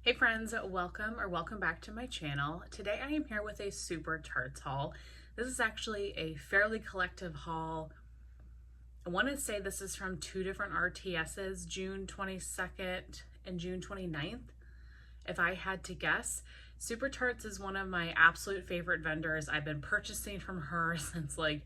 Hey friends, welcome back to my channel. Today I am here with a Super Tarts haul. This is actually a fairly collective haul. I want to say this is from two different RTSs, June 22nd and June 29th. If I had to guess, Super Tarts is one of my absolute favorite vendors. I've been purchasing from her since like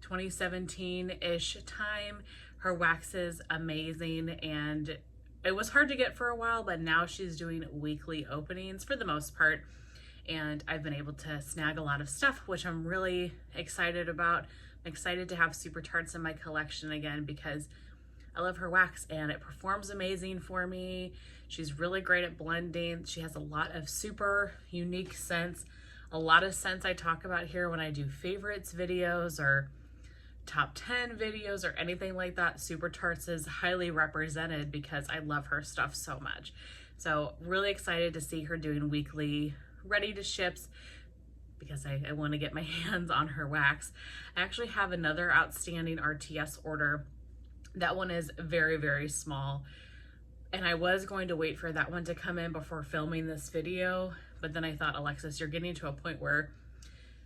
2017-ish time. Her wax is amazing, and it was hard to get for a while, but now she's doing weekly openings for the most part, and I've been able to snag a lot of stuff, which I'm really excited about. I'm excited to have Super Tarts in my collection again because I love her wax and it performs amazing for me. She's really great at blending. She has a lot of super unique scents, a lot of scents I talk about here when I do favorites videos or top 10 videos or anything like that. Super Tarts is highly represented because I love her stuff so much. So really excited to see her doing weekly ready to ships because I want to get my hands on her wax. I actually have another outstanding RTS order. That one is very, very small, and I was going to wait for that one to come in before filming this video, but then I thought, Alexis, you're getting to a point where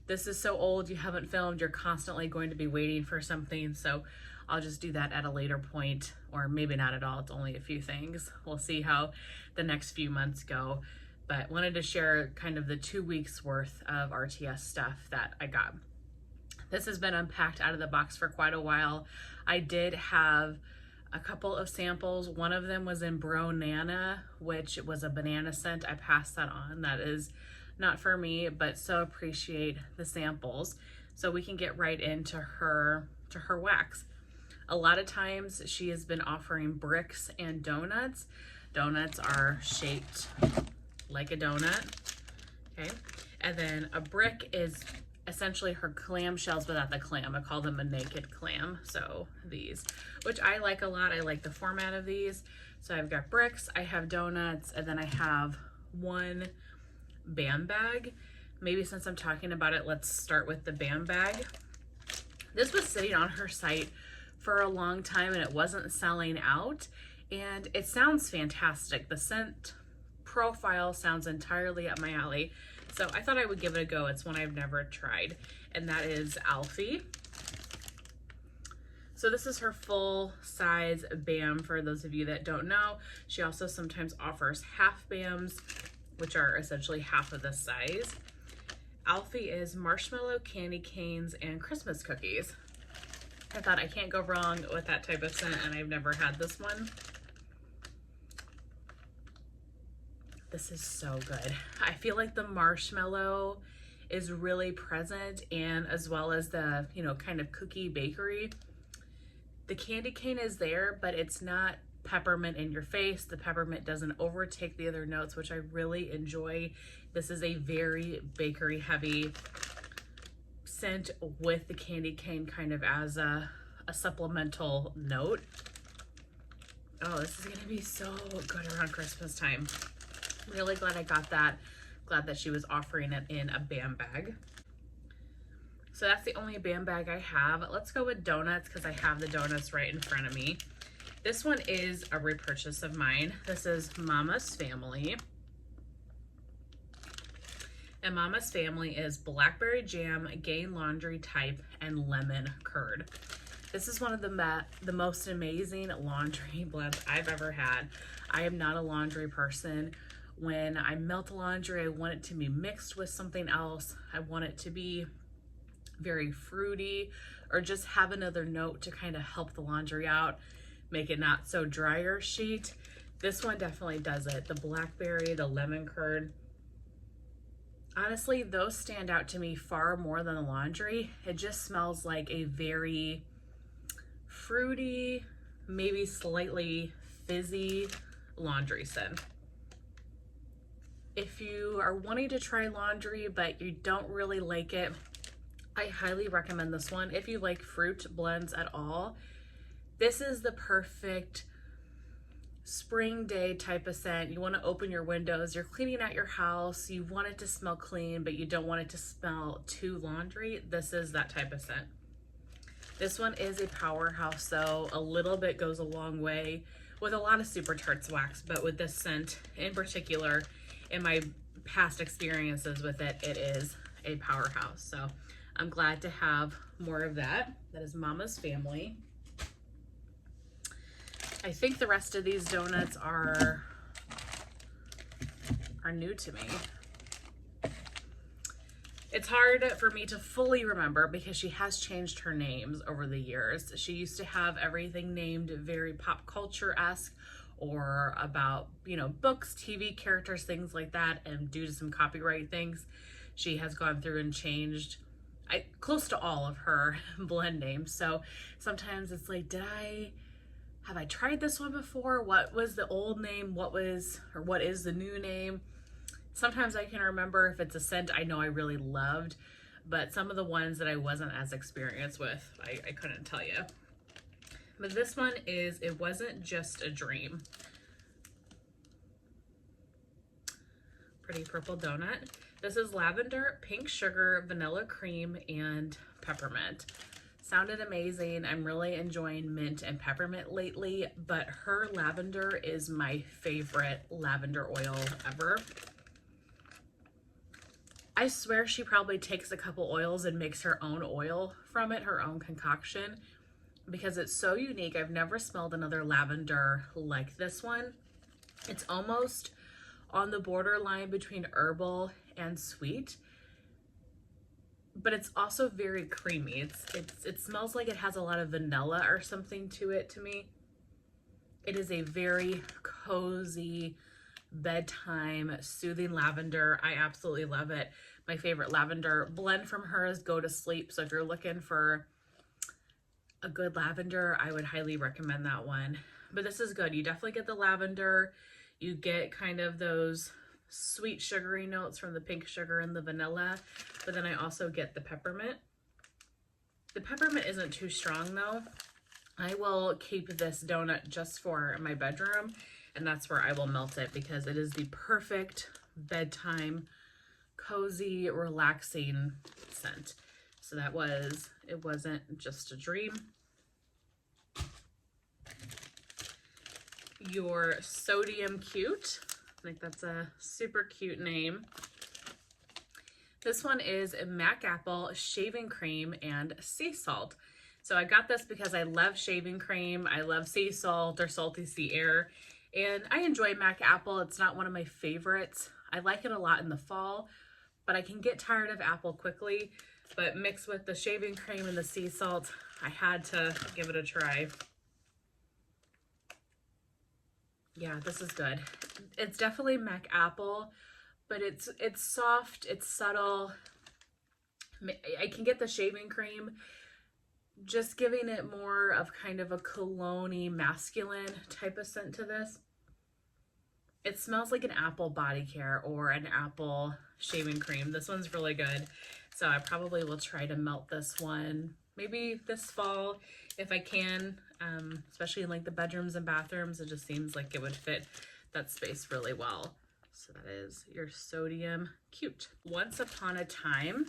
this is so old, you haven't filmed, you're constantly going to be waiting for something, so I'll just do that at a later point, or maybe not at all. It's only a few things. We'll see how the next few months go, but wanted to share kind of the 2 weeks worth of RTS stuff that I got. This has been unpacked out of the box for quite a while. I did have a couple of samples. One of them was in Bro Nana, which was a banana scent. I passed that on. That is not for me, but so appreciate the samples. So we can get right into her wax. A lot of times she has been offering bricks and donuts. Donuts are shaped like a donut, okay? And then a brick is essentially her clam shells without the clam. I call them a naked clam. So these, which I like a lot. I like the format of these. So I've got bricks, I have donuts, and then I have one BAM bag. Maybe since I'm talking about it, let's start with the BAM bag. This was sitting on her site for a long time and it wasn't selling out, and it sounds fantastic. The scent profile sounds entirely up my alley, so I thought I would give it a go. It's one I've never tried, and that is Alfie. So this is her full size BAM for those of you that don't know. She also sometimes offers half BAMs, which are essentially half of this size. Alfie is marshmallow, candy canes, and Christmas cookies. I thought I can't go wrong with that type of scent, and I've never had this one. This is so good. I feel like the marshmallow is really present, and as well as the, kind of cookie bakery. The candy cane is there, but it's not peppermint in your face. The peppermint doesn't overtake the other notes, which I really enjoy. This is a very bakery heavy scent with the candy cane kind of as a supplemental note. Oh, this is gonna be so good around Christmas time. Really glad I got that. Glad that she was offering it in a BAM bag. So that's the only BAM bag I have. Let's go with donuts because I have the donuts right in front of me. This one is a repurchase of mine. This is Mama's Family. And Mama's Family is blackberry jam, Gain laundry type, and lemon curd. This is one of the most amazing laundry blends I've ever had. I am not a laundry person. When I melt laundry, I want it to be mixed with something else. I want it to be very fruity or just have another note to kind of help the laundry out, make it not so dry or sheet. This one definitely does it. The blackberry, the lemon curd. Honestly, those stand out to me far more than the laundry. It just smells like a very fruity, maybe slightly fizzy laundry scent. If you are wanting to try laundry but you don't really like it, I highly recommend this one. If you like fruit blends at all, this is the perfect spring day type of scent. You want to open your windows, you're cleaning out your house, you want it to smell clean, but you don't want it to smell too laundry. This is that type of scent. This one is a powerhouse, so a little bit goes a long way with a lot of Super Tarts wax, but with this scent in particular, in my past experiences with it, it is a powerhouse. So I'm glad to have more of that. That is Mama's Family. I think the rest of these donuts are new to me. It's hard for me to fully remember because she has changed her names over the years. She used to have everything named very pop culture-esque or about, you know, books, TV characters, things like that. And due to some copyright things, she has gone through and changed close to all of her blend names. So sometimes it's like, have I tried this one before? What was the old name? What is the new name? Sometimes I can remember if it's a scent I know I really loved, but some of the ones that I wasn't as experienced with, I couldn't tell you. But this one is It Wasn't Just a Dream. Pretty purple donut. This is lavender, pink sugar, vanilla cream, and peppermint. Sounded amazing. I'm really enjoying mint and peppermint lately, but her lavender is my favorite lavender oil ever. I swear she probably takes a couple oils and makes her own oil from it, her own concoction, because it's so unique. I've never smelled another lavender like this one. It's almost on the borderline between herbal and sweet, but it's also very creamy. It smells like it has a lot of vanilla or something to it to me. It is a very cozy, bedtime, soothing lavender. I absolutely love it. My favorite lavender blend from her is Go to Sleep. So if you're looking for a good lavender, I would highly recommend that one. But this is good. You definitely get the lavender. You get kind of those sweet sugary notes from the pink sugar and the vanilla, but then I also get the peppermint. The peppermint isn't too strong though. I will keep this donut just for my bedroom, and that's where I will melt it because it is the perfect bedtime, cozy, relaxing scent. So that was It Wasn't Just a Dream. Your Sodium Cute. I think that's a super cute name. This one is Mac Apple, shaving cream, and sea salt. So I got this because I love shaving cream. I love sea salt or salty sea air. And I enjoy Mac Apple. It's not one of my favorites. I like it a lot in the fall, but I can get tired of apple quickly. But mixed with the shaving cream and the sea salt, I had to give it a try. Yeah, this is good. It's definitely Mac Apple, but it's soft, it's subtle. I can get the shaving cream, just giving it more of kind of a cologne-y, masculine type of scent to this. It smells like an apple body care or an apple shaving cream. This one's really good. So I probably will try to melt this one maybe this fall if I can, especially in like the bedrooms and bathrooms. It just seems like it would fit that space really well. So that is your Sodium Cute. Once Upon a Time.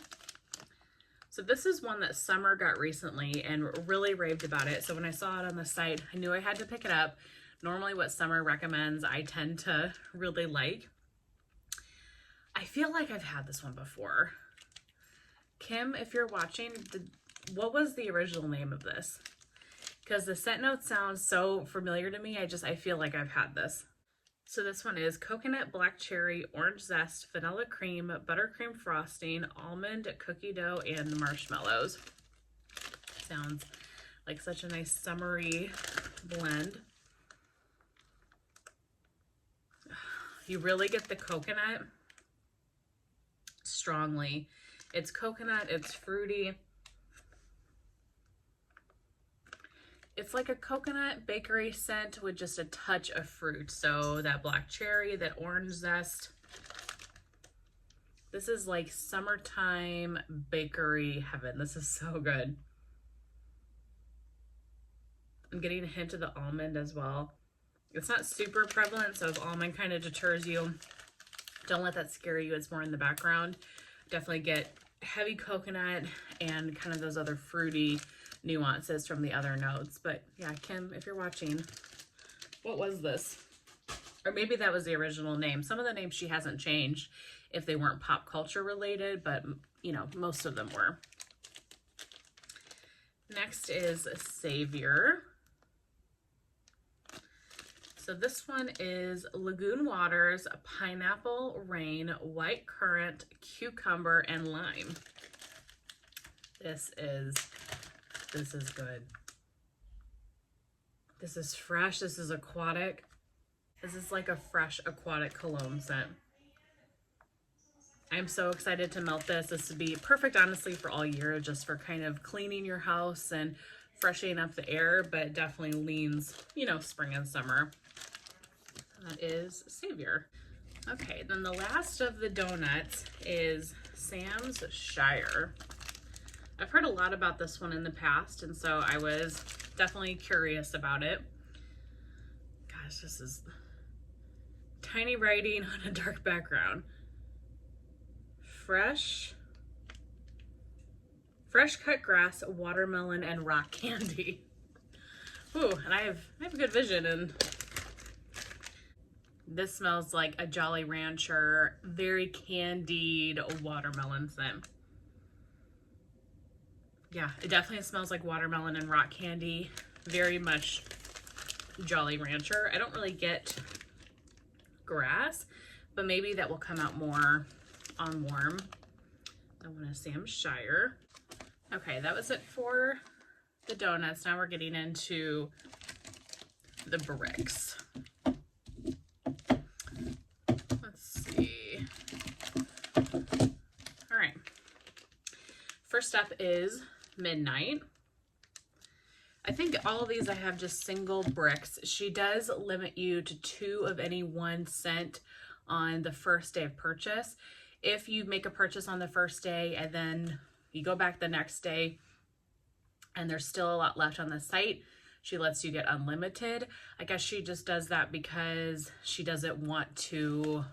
So this is one that Summer got recently and really raved about it. So when I saw it on the site, I knew I had to pick it up. Normally what Summer recommends, I tend to really like. I feel like I've had this one before. Kim, if you're watching, what was the original name of this? Because the scent notes sound so familiar to me. I feel like I've had this. So this one is coconut, black cherry, orange zest, vanilla cream, buttercream frosting, almond, cookie dough, and marshmallows. Sounds like such a nice summery blend. You really get the coconut strongly. It's coconut, it's fruity. It's like a coconut bakery scent with just a touch of fruit. So that black cherry, that orange zest. This is like summertime bakery heaven. This is so good. I'm getting a hint of the almond as well. It's not super prevalent, so if almond kind of deters you, don't let that scare you. It's more in the background. Definitely get heavy coconut and kind of those other fruity nuances from the other notes. But yeah, Kim, if you're watching, What was this? Or maybe that was the original name. Some of the names she hasn't changed if they weren't pop culture related, but you know, most of them were. Next is Savior. So this one is Lagoon Waters, Pineapple Rain, White Currant, Cucumber, and Lime. This is good. This is fresh. This is aquatic. This is like a fresh aquatic cologne scent. I'm so excited to melt this. This would be perfect, honestly, for all year, just for kind of cleaning your house and freshening up the air, but definitely leans, you know, spring and summer. That is Savior. Okay, then the last of the donuts is Sam's Shire. I've heard a lot about this one in the past, and so I was definitely curious about it. Gosh, this is tiny writing on a dark background. Fresh cut grass, watermelon, and rock candy. Ooh, and I have good vision, and this smells like a Jolly Rancher, very candied watermelon scent. Yeah, it definitely smells like watermelon and rock candy. Very much Jolly Rancher. I don't really get grass, but maybe that will come out more on warm. That one is Sam's Shire. Okay, that was it for the donuts. Now we're getting into the bricks. Let's see. All right. First up is Midnight. I think all of these I have just single bricks. She does limit you to 2 of any one scent on the first day of purchase. If you make a purchase on the first day and then you go back the next day and there's still a lot left on the site, she lets you get unlimited. I guess she just does that because she doesn't want to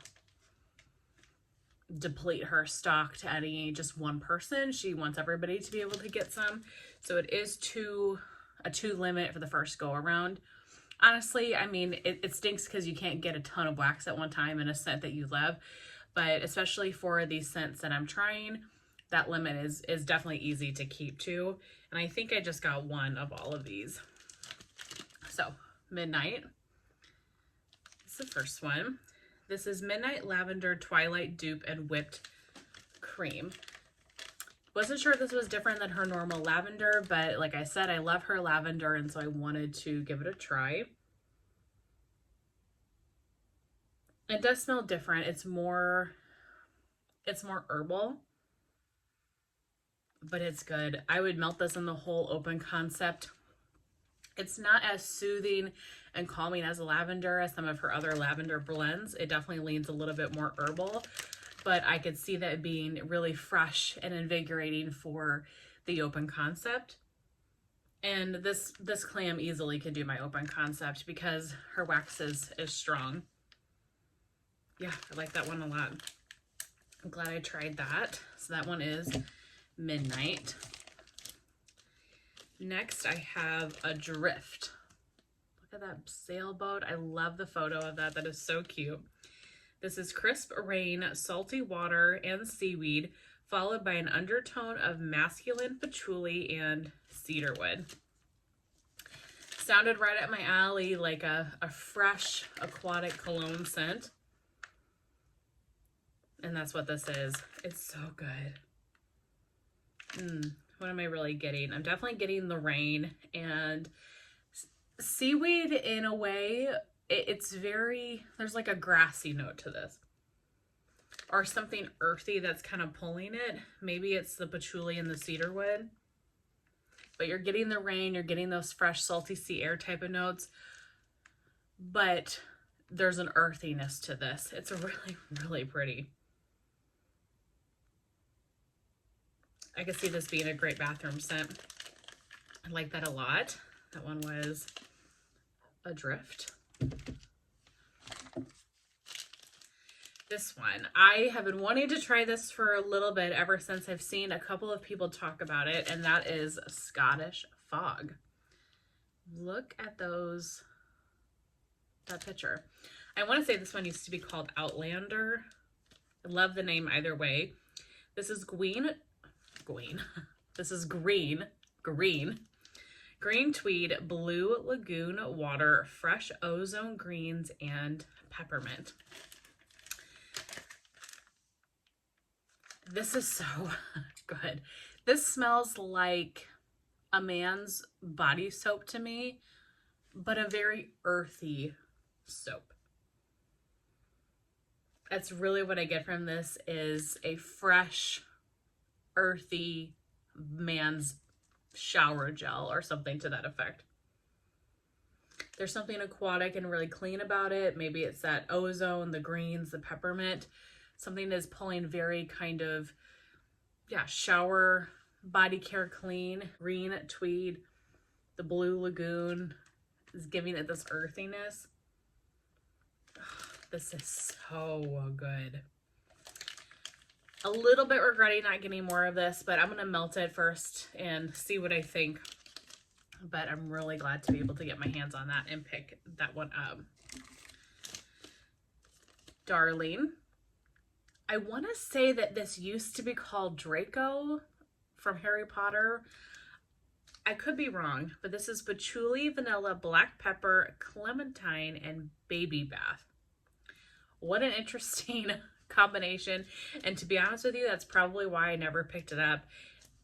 deplete her stock to any just one person. She wants everybody to be able to get some. So it is a 2 limit for the first go around. Honestly, I mean, it stinks because you can't get a ton of wax at one time in a scent that you love, but especially for these scents that I'm trying, that limit is definitely easy to keep to. And I think I just got 1 of all of these. So Midnight is the first one. This is Midnight Lavender Twilight Dupe and Whipped Cream. Wasn't sure if this was different than her normal lavender, but like I said, I love her lavender, and so I wanted to give it a try. It does smell different. It's more herbal, but it's good. I would melt this in the whole open concept. It's not as soothing and calming as lavender as some of her other lavender blends. It definitely leans a little bit more herbal, but I could see that being really fresh and invigorating for the open concept. And this clam easily could do my open concept because her wax is strong. Yeah, I like that one a lot. I'm glad I tried that. So that one is Midnight. Next, I have Adrift. Look at that sailboat. I love the photo of that. That is so cute. This is Crisp Rain, Salty Water, and Seaweed, followed by an undertone of masculine patchouli and cedarwood. Sounded right up my alley, like a fresh aquatic cologne scent. And that's what this is. It's so good. What am I really getting? I'm definitely getting the rain and seaweed in a way. It's very, there's like a grassy note to this. Or something earthy that's kind of pulling it. Maybe it's the patchouli and the cedarwood. But you're getting the rain, you're getting those fresh, salty sea air type of notes. But there's an earthiness to this. It's really, really pretty. I could see this being a great bathroom scent. I like that a lot. That one was Adrift. This one, I have been wanting to try this for a little bit ever since I've seen a couple of people talk about it, and that is Scottish Fog. Look at those that picture. I want to say this one used to be called Outlander. I love the name either way. This is This is green tweed, blue lagoon water, fresh ozone greens, and peppermint. This is so good. This smells like a man's body soap to me, but a very earthy soap. That's really what I get from this, is a fresh, earthy man's shower gel or something to that effect. There's something aquatic and really clean about it. Maybe it's that ozone, the greens, the peppermint. Something is pulling very kind of, yeah, shower, body care clean. Green tweed, the blue lagoon is giving it this earthiness. This is so good. A little bit regretting not getting more of this, but I'm going to melt it first and see what I think. But I'm really glad to be able to get my hands on that and pick that one up. Darling. I want to say that this used to be called Draco from Harry Potter. I could be wrong, but this is patchouli, vanilla, black pepper, clementine, and baby bath. What an interesting combination. And to be honest with you, that's probably why I never picked it up.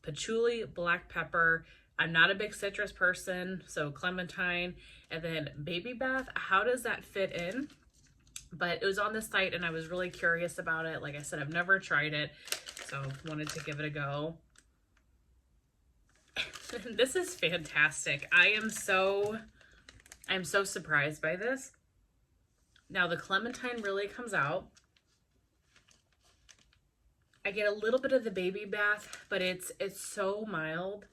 Patchouli, black pepper. I'm not a big citrus person, so clementine, and then baby bath. How does that fit in? But it was on this site and I was really curious about it. Like I said, I've never tried it, so wanted to give it a go. This is fantastic. I'm so surprised by this. Now the clementine really comes out. I get a little bit of the baby bath, but it's so mild.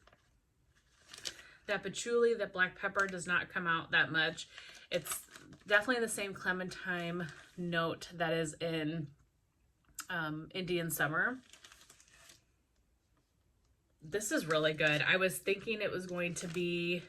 That patchouli, that black pepper does not come out that much. It's definitely the same clementine note that is in Indian Summer. This is really good. I was thinking it was going to be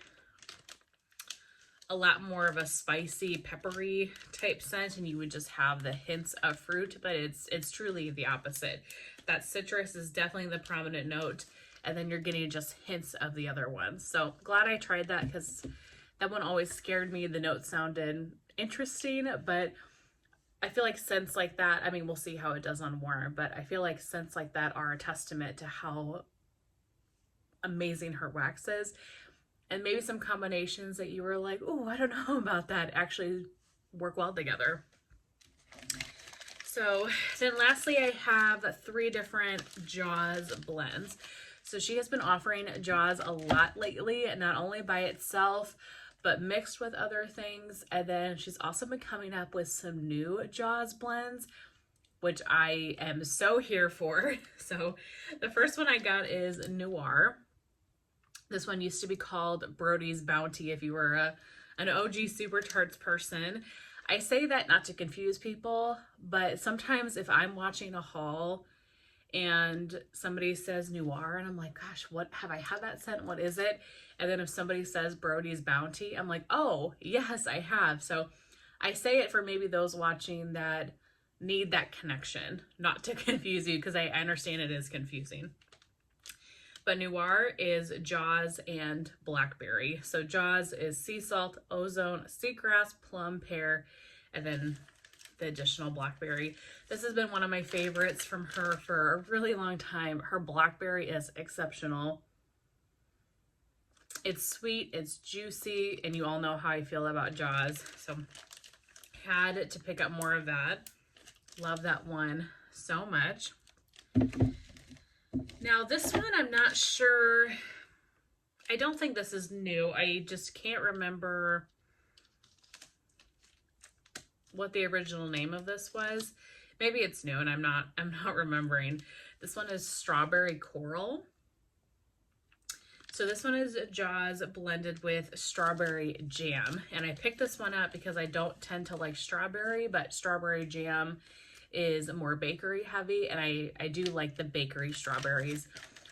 a lot more of a spicy, peppery type scent, and you would just have the hints of fruit, but it's truly the opposite. That citrus is definitely the prominent note, and then you're getting just hints of the other ones. So glad I tried that, because that one always scared me. The note sounded interesting, but I feel like scents like that, I mean, we'll see how it does on Warm, but I feel like scents like that are a testament to how amazing her wax is. And maybe some combinations that you were like, oh, I don't know about that, actually work well together. So then lastly, I have 3 different Jaws blends. So she has been offering Jaws a lot lately, not only by itself, but mixed with other things. And then she's also been coming up with some new Jaws blends, which I am so here for. So the first one I got is Noir. This one used to be called Brody's Bounty if you were an OG Super Tarts person. I say that not to confuse people, but sometimes if I'm watching a haul and somebody says Noir and I'm like, gosh, what have I had that scent? What is it? And then if somebody says Brody's Bounty, I'm like, oh, yes, I have. So I say it for maybe those watching that need that connection, not to confuse you, because I understand it is confusing. But Noir is Jaws and blackberry. So Jaws is sea salt, ozone, seagrass, plum, pear, and then the additional blackberry. This has been one of my favorites from her for a really long time. Her blackberry is exceptional. It's sweet, it's juicy, and you all know how I feel about Jaws. So had to pick up more of that. Love that one so much. Now this one, I'm not sure. I don't think this is new. I just can't remember what the original name of this was. Maybe it's new and I'm not remembering. This one is Strawberry Coral. So this one is Jaws blended with strawberry jam. And I picked this one up because I don't tend to like strawberry, but strawberry jam is more bakery heavy, and I do like the bakery strawberries.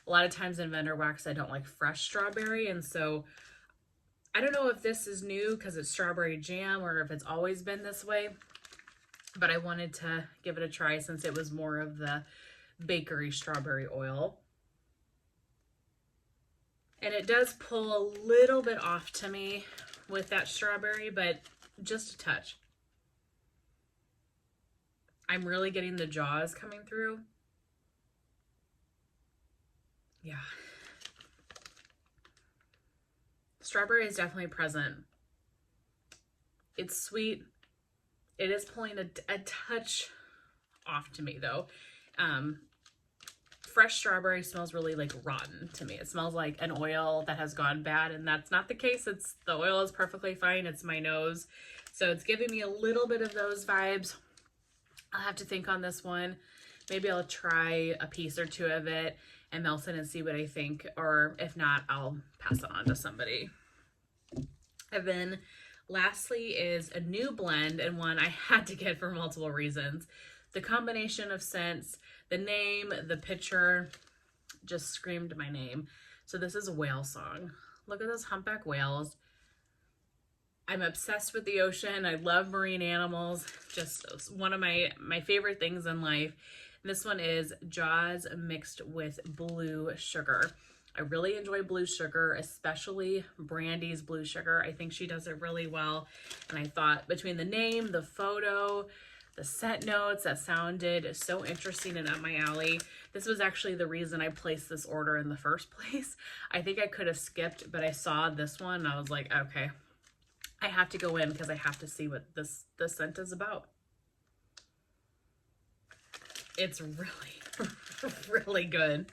A lot of times in vendor wax I don't like fresh strawberry, and so I don't know if this is new because it's strawberry jam or if it's always been this way, but I wanted to give it a try since it was more of the bakery strawberry oil. And it does pull a little bit off to me with that strawberry, but just a touch. I'm really getting the jaws coming through. Yeah. Strawberry is definitely present. It's sweet. It is pulling a touch off to me though. Fresh strawberry smells really like rotten to me. It smells like an oil that has gone bad, and that's not the case. The oil is perfectly fine. It's my nose. So it's giving me a little bit of those vibes. I'll have to think on this one. Maybe I'll try a piece or two of it and melt it and see what I think. Or if not, I'll pass it on to somebody. And then lastly is a new blend, and one I had to get for multiple reasons. The combination of scents, the name, the picture just screamed my name. So this is a whale song. Look at those humpback whales. I'm obsessed with the ocean. I love marine animals. Just one of my favorite things in life. This one is Jaws mixed with blue sugar. I really enjoy blue sugar, especially Brandy's blue sugar. I think she does it really well. And I thought between the name, the photo, the scent notes, that sounded so interesting and up my alley. This was actually the reason I placed this order in the first place. I think I could have skipped, but I saw this one and I was like, okay, I have to go in because I have to see what this scent is about. It's really, really good.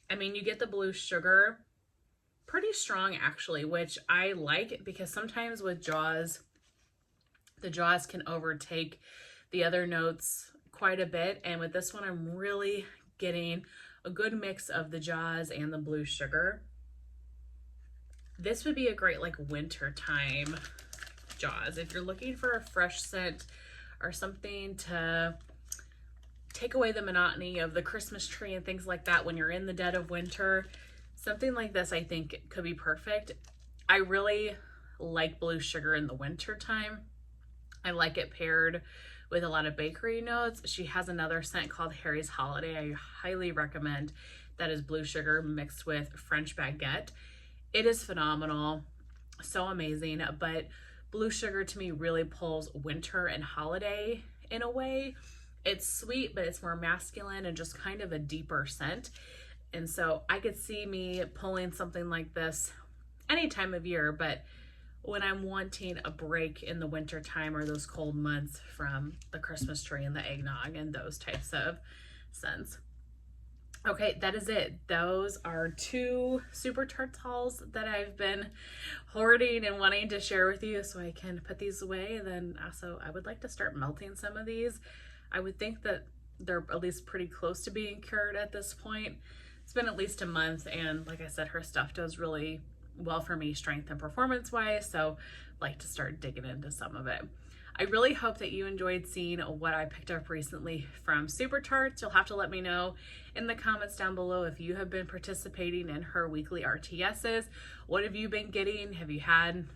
I mean, you get the blue sugar pretty strong actually, which I like because sometimes with Jaws, the Jaws can overtake the other notes quite a bit. And with this one, I'm really getting a good mix of the Jaws and the blue sugar. This would be a great like winter time Jaws. If you're looking for a fresh scent or something to take away the monotony of the Christmas tree and things like that when you're in the dead of winter, something like this I think could be perfect. I really like blue sugar in the winter time. I like it paired with a lot of bakery notes. She has another scent called Harry's Holiday. I highly recommend. That is blue sugar mixed with French baguette. It is phenomenal, so amazing, but blue sugar to me really pulls winter and holiday in a way. It's sweet, but it's more masculine and just kind of a deeper scent. And so I could see me pulling something like this any time of year, but when I'm wanting a break in the winter time or those cold months from the Christmas tree and the eggnog and those types of scents. Okay, that is it. Those are 2 Super Tarts hauls that I've been hoarding and wanting to share with you so I can put these away. And then also I would like to start melting some of these. I would think that they're at least pretty close to being cured at this point. It's been at least a month, and like I said, her stuff does really well for me strength and performance wise, so I'd like to start digging into some of it. I really hope that you enjoyed seeing what I picked up recently from Super Tarts. You'll have to let me know in the comments down below if you have been participating in her weekly RTSs. What have you been getting? Have you had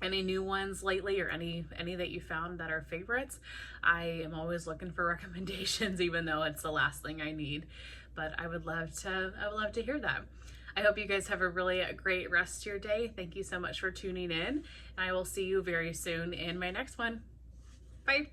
any new ones lately, or any that you found that are favorites? I am always looking for recommendations, even though it's the last thing I need, but I would love to hear that. I hope you guys have a really great rest of your day. Thank you so much for tuning in, and I will see you very soon in my next one. Bye.